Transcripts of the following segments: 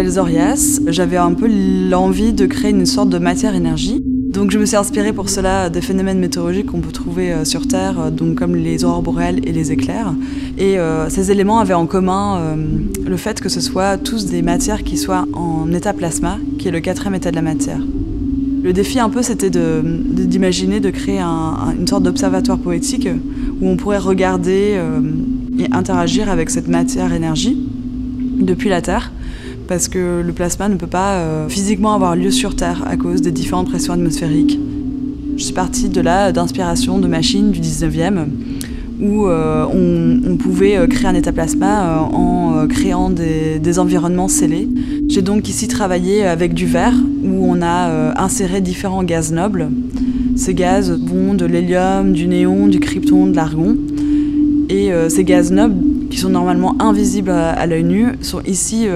m'appelle Zorias. J'avais un peu l'envie de créer une sorte de matière-énergie. Donc je me suis inspirée pour cela des phénomènes météorologiques qu'on peut trouver sur Terre, donc comme les aurores boréales et les éclairs. Et ces éléments avaient en commun le fait que ce soit tous des matières qui soient en état plasma, qui est le 4e état de la matière. Le défi un peu, c'était d'imaginer de créer une sorte d'observatoire poétique où on pourrait regarder et interagir avec cette matière-énergie depuis la Terre, parce que le plasma ne peut pas physiquement avoir lieu sur Terre à cause des différentes pressions atmosphériques. Je suis partie de là d'inspiration de machines du 19e où on pouvait créer un état plasma en créant des environnements scellés. J'ai donc ici travaillé avec du verre où on a inséré différents gaz nobles. Ces gaz vont de l'hélium, du néon, du krypton, de l'argon. Et ces gaz nobles, qui sont normalement invisibles à l'œil nu, sont ici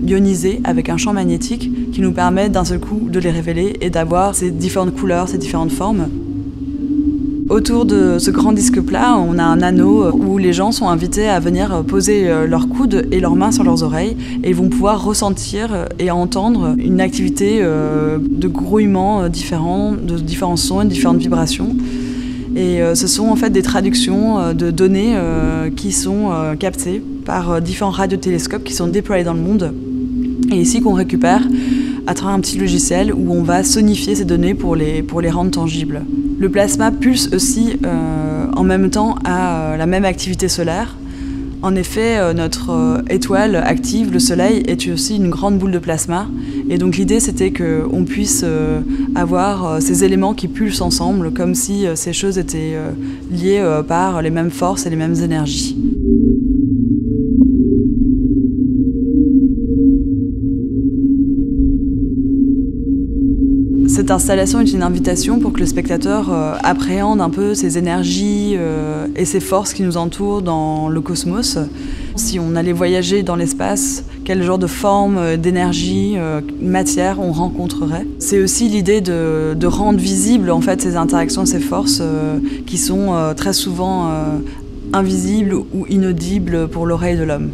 ionisés avec un champ magnétique qui nous permet d'un seul coup de les révéler et d'avoir ces différentes couleurs, ces différentes formes. Autour de ce grand disque plat, on a un anneau où les gens sont invités à venir poser leurs coudes et leurs mains sur leurs oreilles et ils vont pouvoir ressentir et entendre une activité de grouillements différents, de différents sons et de différentes vibrations. Et ce sont en fait des traductions de données qui sont captées par différents radiotélescopes qui sont déployés dans le monde et ici qu'on récupère à travers un petit logiciel où on va sonifier ces données pour les rendre tangibles. Le plasma pulse aussi en même temps à la même activité solaire. En effet, notre étoile active, le Soleil, est aussi une grande boule de plasma. Et donc l'idée, c'était qu'on puisse avoir ces éléments qui pulsent ensemble, comme si ces choses étaient liées par les mêmes forces et les mêmes énergies. Cette installation est une invitation pour que le spectateur appréhende un peu ces énergies et ces forces qui nous entourent dans le cosmos. Si on allait voyager dans l'espace, quel genre de forme, d'énergie, matière on rencontrerait. C'est aussi l'idée de rendre visibles en fait, ces interactions, ces forces qui sont très souvent invisibles ou inaudibles pour l'oreille de l'homme.